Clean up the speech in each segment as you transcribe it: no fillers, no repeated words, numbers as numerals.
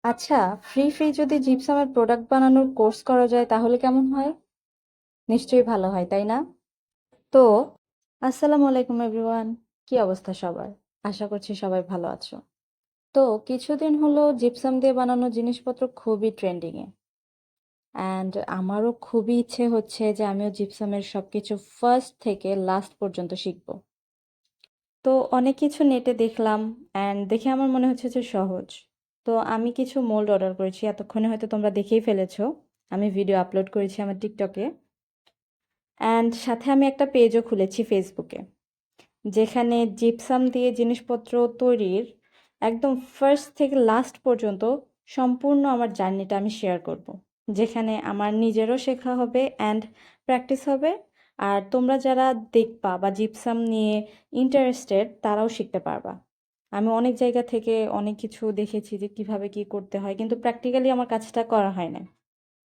আচ্ছা, ফ্রি যদি জিপসামের প্রোডাক্ট বানানোর কোর্স করা যায় তাহলে কেমন হয়? নিশ্চয়ই ভালো হয়, তাই না? তো আসসালামু আলাইকুম এভরিওয়ান। কি অবস্থা সবার? আশা করছি সবাই ভালো আছো। তো কিছুদিন হলো জিপসাম দিয়ে বানানো জিনিসপত্র খুবই ট্রেন্ডিং এ। অ্যান্ড আমারও খুবই ইচ্ছে হচ্ছে যে আমিও জিপসামের সবকিছু ফার্স্ট থেকে লাস্ট পর্যন্ত শিখবো। তো অনেক কিছু নেটে দেখলাম অ্যান্ড দেখে আমার মনে হচ্ছে যে সহজ। তো আমি কিছু মোল্ড অর্ডার করেছি, এতক্ষণে হয়তো তোমরা দেখেই ফেলেছো। আমি ভিডিও আপলোড করেছি আমার টিকটকে, অ্যান্ড সাথে আমি একটা পেজও খুলেছি ফেসবুকে, যেখানে জিপসাম দিয়ে জিনিসপত্র তৈরির একদম ফার্স্ট থেকে লাস্ট পর্যন্ত সম্পূর্ণ আমার জার্নিটা আমি শেয়ার করব। যেখানে আমার নিজেরও শেখা হবে অ্যান্ড প্র্যাকটিস হবে। আর তোমরা যারা দেখবা বা জিপসাম নিয়ে ইন্টারেস্টেড তারাও শিখতে পারবা। আমি অনেক জায়গা থেকে অনেক কিছু দেখেছি যে কিভাবে কি করতে হয়, কিন্তু প্র্যাকটিক্যালি আমার কাজটা করা হয় না।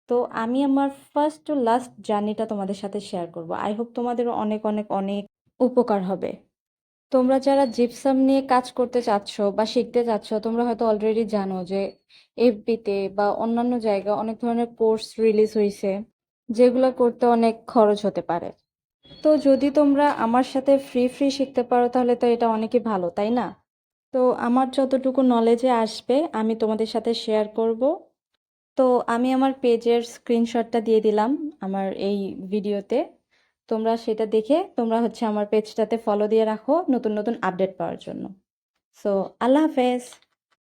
তো আমি আমার ফার্স্ট টু লাস্ট জার্নিটা তোমাদের সাথে শেয়ার করব। আই হোপ তোমাদেরও অনেক অনেক অনেক উপকার হবে। তোমরা যারা জিপসাম নিয়ে কাজ করতে চাচ্ছ বা শিখতে চাচ্ছ, তোমরা হয়তো অলরেডি জানো যে এফবিতে বা অন্যান্য জায়গায় অনেক ধরনের কোর্স রিলিজ হয়েছে, যেগুলো করতে অনেক খরচ হতে পারে। তো যদি তোমরা আমার সাথে ফ্রি শিখতে পারো তাহলে তো এটা অনেকই ভালো, তাই না? তো আমার যতটুকু নলেজে আসবে আমি তোমাদের সাথে শেয়ার করব। তো আমি আমার পেজের স্ক্রিনশটটা দিয়ে দিলাম আমার এই ভিডিওতে। তোমরা সেটা দেখে তোমরা হচ্ছে আমার পেজটাতে ফলো দিয়ে রাখো নতুন নতুন আপডেট পাওয়ার জন্য। সো আল্লাহ হাফেজ।